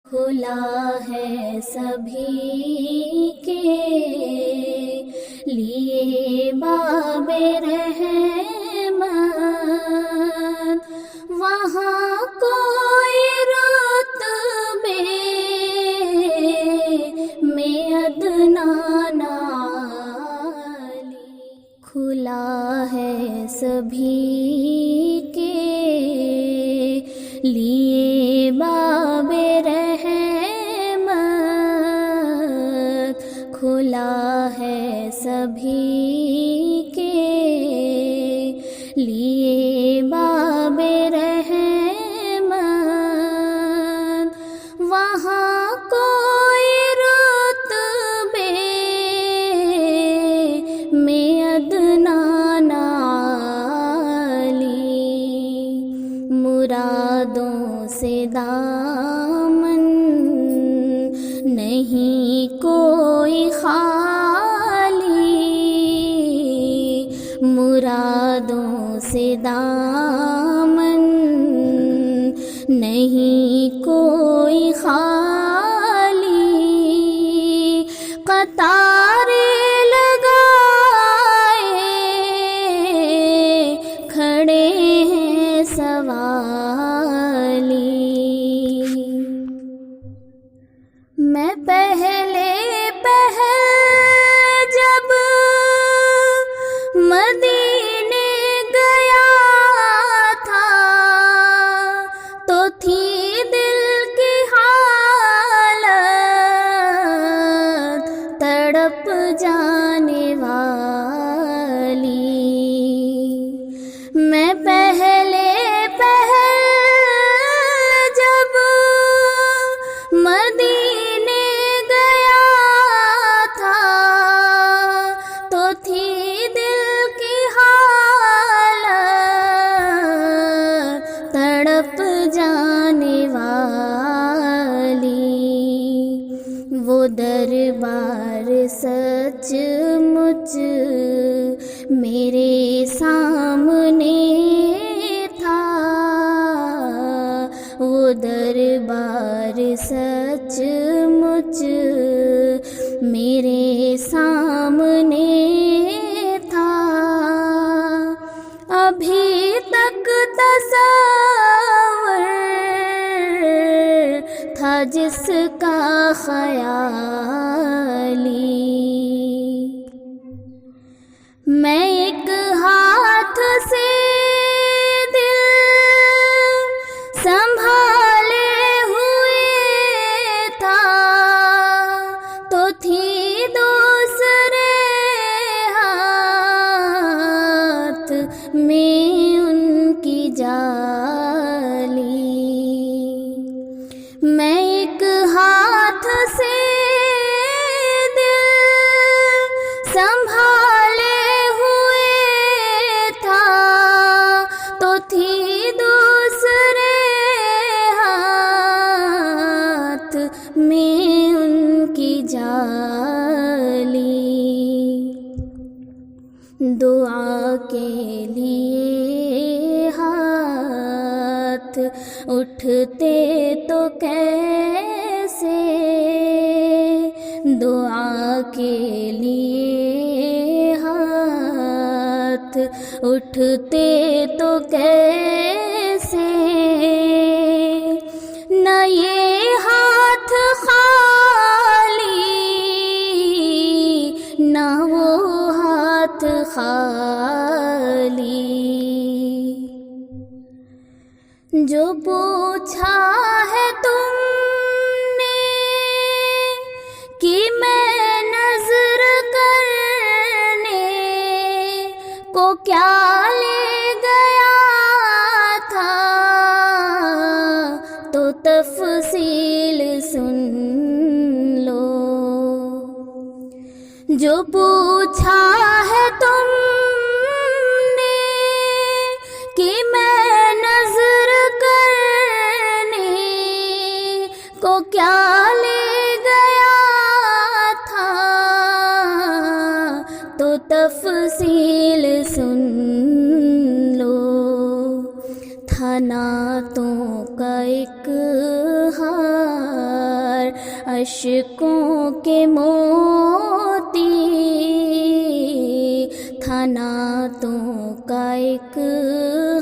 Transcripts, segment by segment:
کھلا ہے سبھی کے لیے باب رحمت، وہاں کوئی رتبے میں ادنا نالی، کھلا ہے سبھی کے لیے باب رحمت، کھلا ہے سبھی کے لیے باب رحمت، وہاں کوئی رتبے میں ادنا نالی، مرادوں سے دامن نہیں کوئی خالی، مرادوں سے دامن نہیں کوئی خالی، قطاریں لگائے کھڑے ہیں سوالی، میں پہلے جب مدینے گیا تھا تو تھی دل کی حالت تڑپ جانے والی، میں پہلے جب مدینے گیا تھا تو تھی دل کی حالت تڑپ جانے والی، وہ دربار سچ مچ میرے سامنے تھا، وہ دربار سچ مچ میرے سامنے تھا، ابھی تک تصور تھا جس کا خیالی، میں ایک ہاتھ سے دل سنبھالے ہوئے تھا تو تھی دوسرے ہاتھ میں ان کی جالی، میں ایک ہاتھ سے دل سنبھالے ہوئے تھا تو تھی دوسرے ہاتھ میں ان کی جالی، دعا کے لیے ہاتھ اٹھتے تو کیسے، دعا کے لیے ہاتھ اٹھتے تو کیسے، نہ یہ ہاتھ خالی نہ وہ ہاتھ خالی، جو پوچھا ہے تم نے کہ میں نظر کرنے کو کیا لے گیا تھا تو تفصیل سن لو، جو پوچھا ہے تم نے کہ میں نظر کرنے کو کیا لے گیا تھا تو تفصیل سن لو، تھا نعتوں کا ایک ہاتھ اشکوں کے موتی تھا نعتوں کا ایک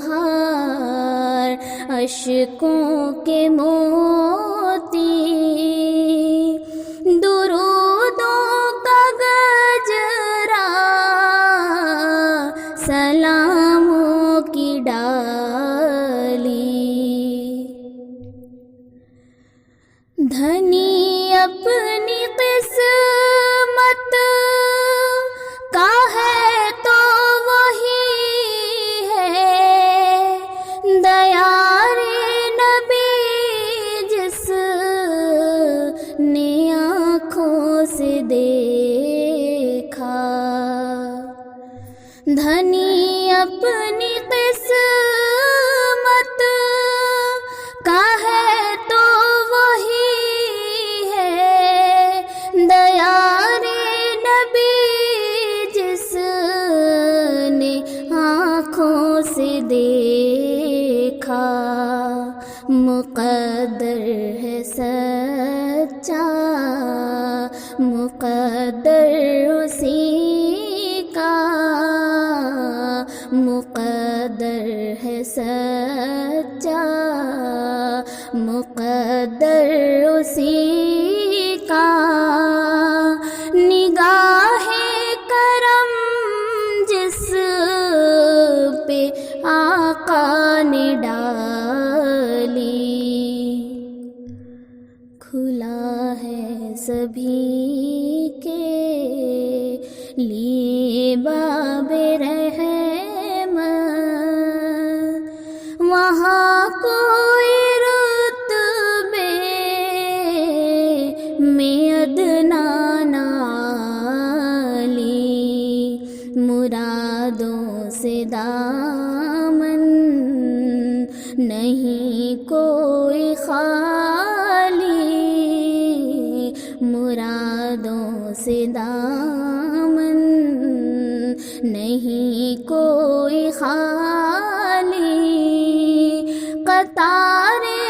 ہار، اشکوں کے موتی درودوں کا گجرا، سلاموں کی ڈالی، دھنی اپنی قسمت کا ہے تو وہی ہے، دیار نبی جس نے آنکھوں سے دیکھا، دھنی اپنی قسمت کا ہے تو وہی ہے، دیار نبی جس نے آنکھوں سے دیکھا، مقدر ہے سچا مقدر اسی کا، مقدر ہے سچا مقدر اسی کا، نگاہ کرم جس پہ آقا نے ڈالی، کھلا ہے سبھی کے لیے باب رحمت، وہاں کوئی رتبے میں ادنا نہ عالی، مرادوں سے دامن نہیں کوئی خالی، مرادوں سے دامن نہیں کوئی خالی، قطارے